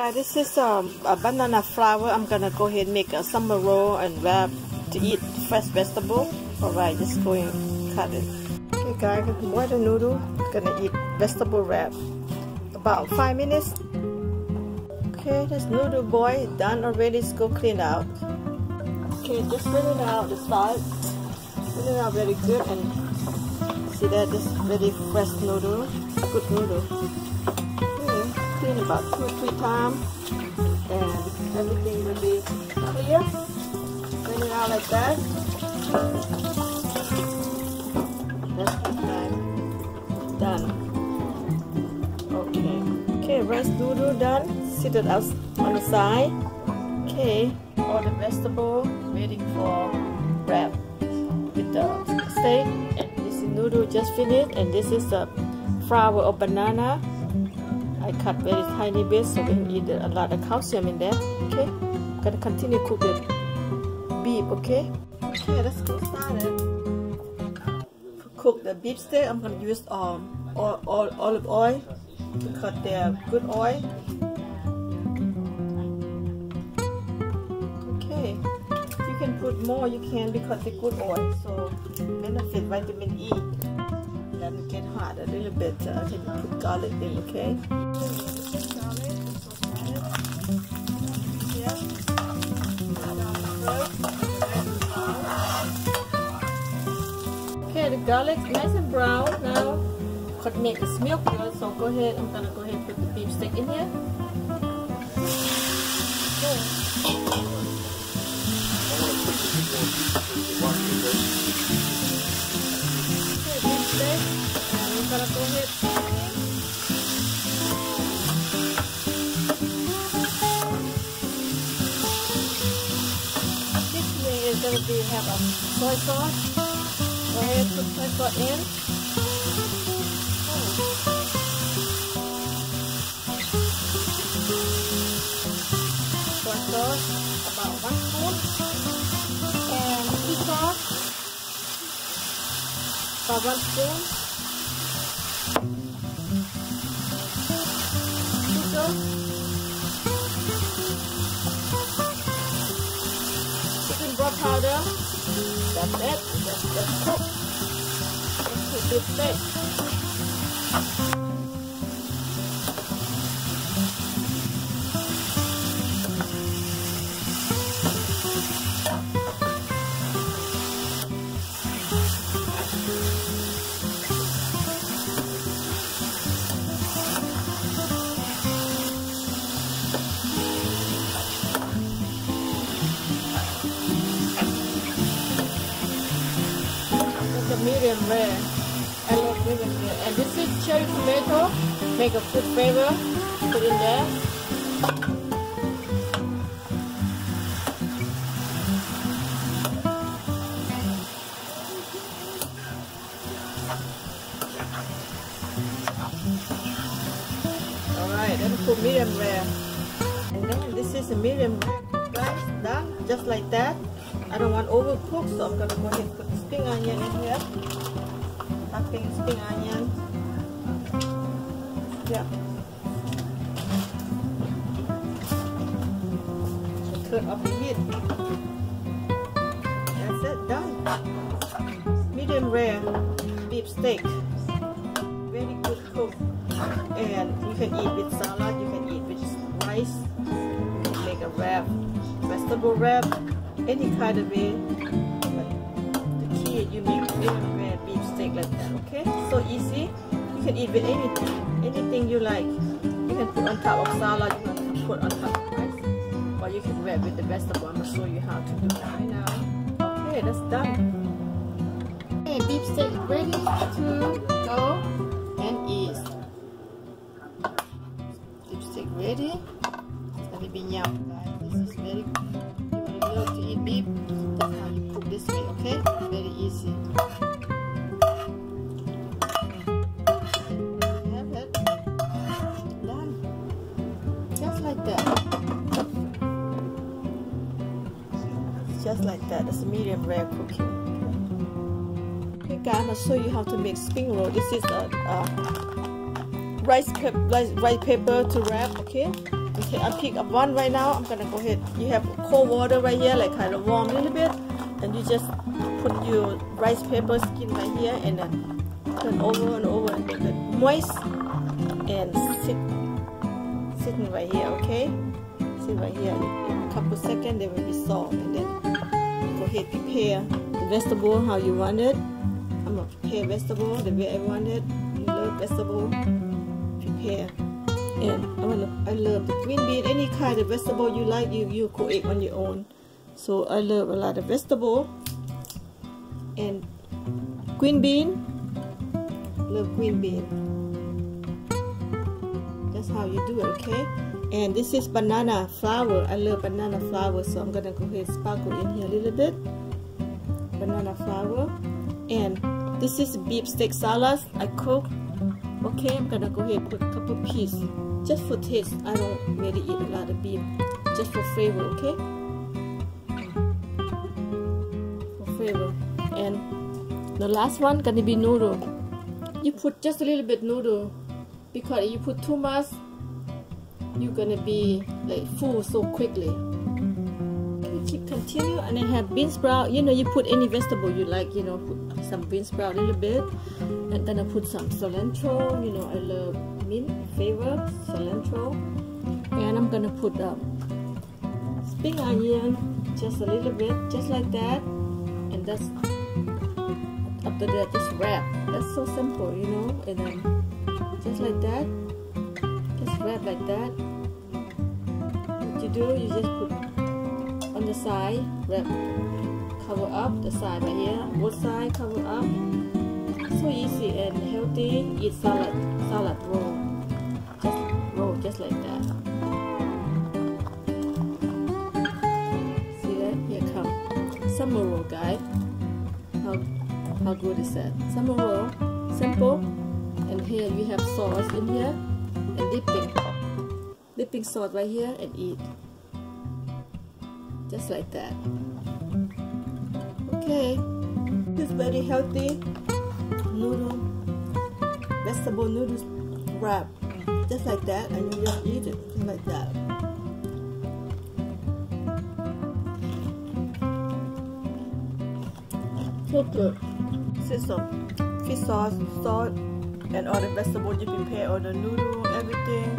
Guys, this is a banana flour. I'm gonna go ahead and make a summer roll and wrap to eat fresh vegetable. Alright, just go and cut it. Okay guys, boil the noodle. Gonna eat vegetable wrap. About 5 minutes. Okay, this noodle boil done already. Let's go clean out. Okay, just clean it out the side. Clean it out very good and see that this very fresh noodle, good noodle. Clean about 2-3 times and everything will be clear. Clean it out like that. That's time. Done. Okay, rice noodle done. Sit it out on the side. Okay, all the vegetable waiting for wrap with the steak. And this is noodle just finished. And this is the flour of banana. I cut very tiny bit so we can eat a lot of calcium in there. Okay, I'm gonna continue cook the beef. Okay, let's go start it. Cook the beef steak. I'm gonna use olive oil because they are good oil. Okay, you can put more. You can because they're good oil. So benefit vitamin E. Let it get hot a little bit. I can put garlic in, okay? Okay, the garlic nice and brown now. Could make this milk good, so go ahead. I'm gonna go ahead and put the beef steak in here. I'm gonna go ahead. This way is gonna be have a soy sauce. Go ahead, put soy sauce in. Soy sauce about 1 spoon, and chili sauce about 1 spoon. Chicken broth powder. That's it. Let's cook. Let's cook this steak. Medium rare. I love medium rare. And this is cherry tomato. Make a good flavor. Put in there. Alright, then put medium rare. And then this is a medium rare, guys. Done. Just like that. I don't want overcooked, so I'm gonna go ahead and put the spring onion in here. Tapping spring onion. Yeah. So turn off the heat. That's it, done. Medium rare beef steak. Very good cook. And you can eat with salad, you can eat with rice. You can make a wrap, vegetable wrap. Any kind of way, but the key is you make medium rare beef steak like that, okay? So easy. You can eat with anything you like. You can put on top of salad, you can put on top of rice, or you can wrap with the vegetable. I'm gonna show you how to do that right now. Okay, that's done. Okay, beef steak ready to go and eat. Beef steak ready. It's gonna be yum, guys. This is very good. To eat beef, that's how you cook this way, okay? Very easy. Have it. Done. Just like that. Just like that. That's a medium rare cooking. Okay guys, I'm gonna show you how to make spring roll. This is a rice paper to wrap, okay? Okay, I pick up one right now. I'm gonna go ahead. You have cold water right here, like kind of warm a little bit, and you just put your rice paper skin right here, and then turn over and over and make it moist, and sitting right here. Okay, sit right here. In a couple seconds, they will be soft, and then go ahead prepare the vegetable how you want it. I'm gonna prepare vegetable the way I want it. You love vegetable, prepare. And I love the green bean, any kind of vegetable you like, you create on your own. So I love a lot of vegetable. And green bean, love green bean. That's how you do it, okay? And this is banana flour. I love banana flour, so I'm gonna go ahead and sparkle in here a little bit. Banana flour. And this is beef steak salad I cook. Okay, I'm gonna go ahead and put a couple pieces. Just for taste, I don't really eat a lot of beef. Just for flavor, okay? For flavor. And the last one gonna be noodle. You put just a little bit noodle, because if you put too much, you're gonna be like full so quickly. We keep continue, and then have bean sprout. You know, you put any vegetable you like. You know, put some bean sprout a little bit. I'm gonna put some cilantro. You know, I love mint flavor, cilantro, and I'm gonna put spring onion, just a little bit, just like that, and that's after that just wrap. That's so simple, you know, and then just like that, just wrap like that. What you do, you just put on the side, wrap, cover up the side right here, both sides cover up. So easy and healthy. Eat salad roll. Just like that. See that? Here come summer roll, guys. How good is that? Summer roll, simple. And here you have sauce in here and dipping sauce right here, and eat just like that. Okay, it's very healthy. Noodle, vegetable noodles wrap, just like that, and you just eat it just like that. So good. This is some fish sauce, salt, and all the vegetables you prepare, all the noodle, everything.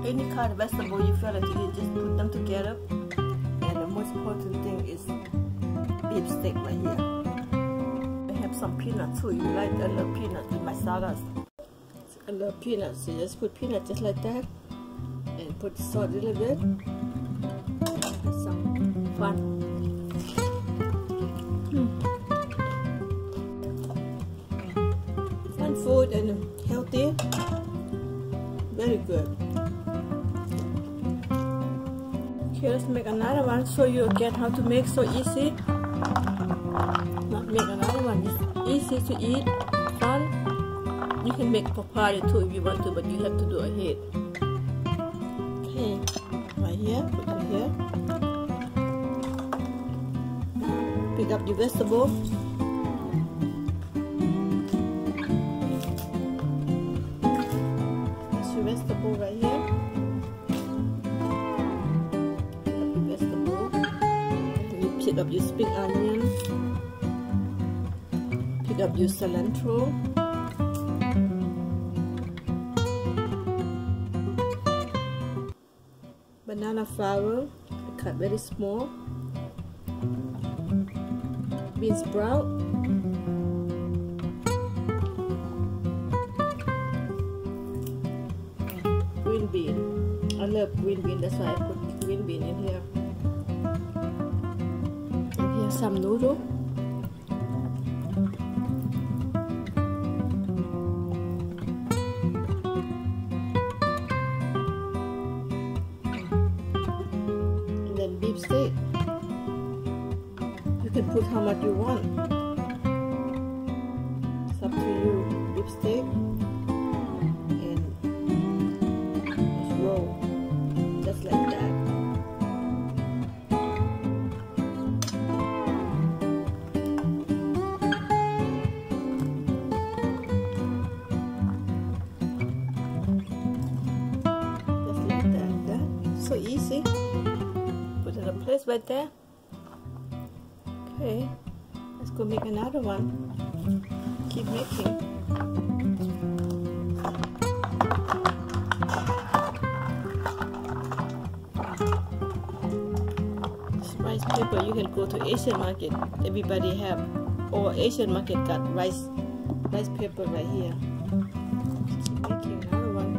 Any kind of vegetable you feel like you eat, just put them together. And the most important thing is beef steak right here. Some peanuts too. You like? I love peanuts with my salads. I love peanuts. So just put peanuts just like that, and put salt a little bit. Have some fun. Fun food and healthy. Very good. Okay, let's make another one. Show you again how to make so easy. Make another one. It's easy to eat, fun. You can make papaya too if you want to, but you have to do ahead. Okay, right here, put it here. Pick up your vegetable. That's your vegetable right here. Pick up your vegetable. And you pick up your spring onion. Pick up your cilantro. Banana flour, cut very small. Bean sprout. Green bean. I love green bean, that's why I put green bean in here. And here's some noodle. Beef steak. You can put how much you want. It's up to you. Beef steak, and just roll just like that. Just like that. So easy. Put in a place right there. Okay, let's go make another one. Keep making. This rice paper, you can go to Asian market. Everybody have, or Asian market got rice paper right here. Keep making another one.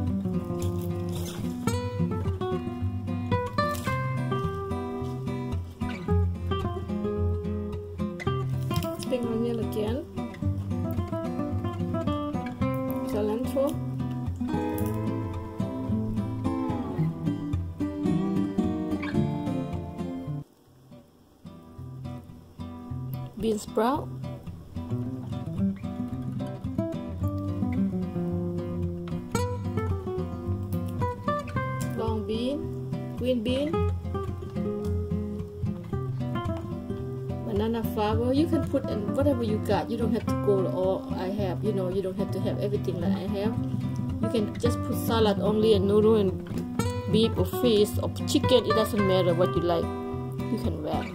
Spring onion again. Cilantro. Bean sprout. Long bean, green bean, banana flower. You can put in whatever you got. You don't have to go all I have. You know, you don't have to have everything that I have. You can just put salad only and noodle and beef or fish or chicken. It doesn't matter what you like. You can wrap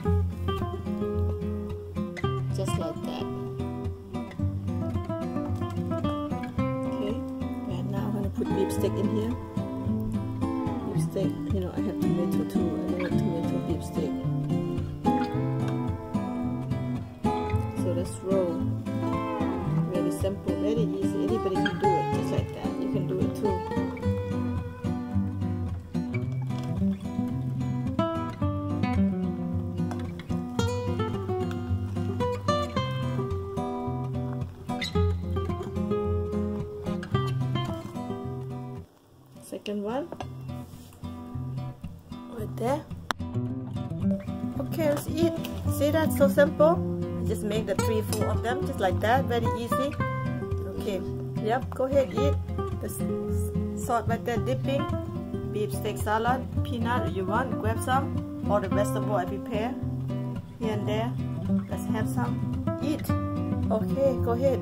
just like that. Okay, and now I'm gonna put beef steak in here. Beef steak, you know, I have tomato too. I love tomato beef steak. So let's roll. Very simple, very easy. Anybody can do it just like that. You can do it too. Second one, right there. Okay, let's eat. See, that's so simple. Just make the 3-4 of them, just like that. Very easy. Okay, yep, go ahead, eat. The salt right there, dipping. Beef steak salad, peanut if you want, grab some. All the vegetable I prepare here and there. Let's have some. Eat. Okay, go ahead.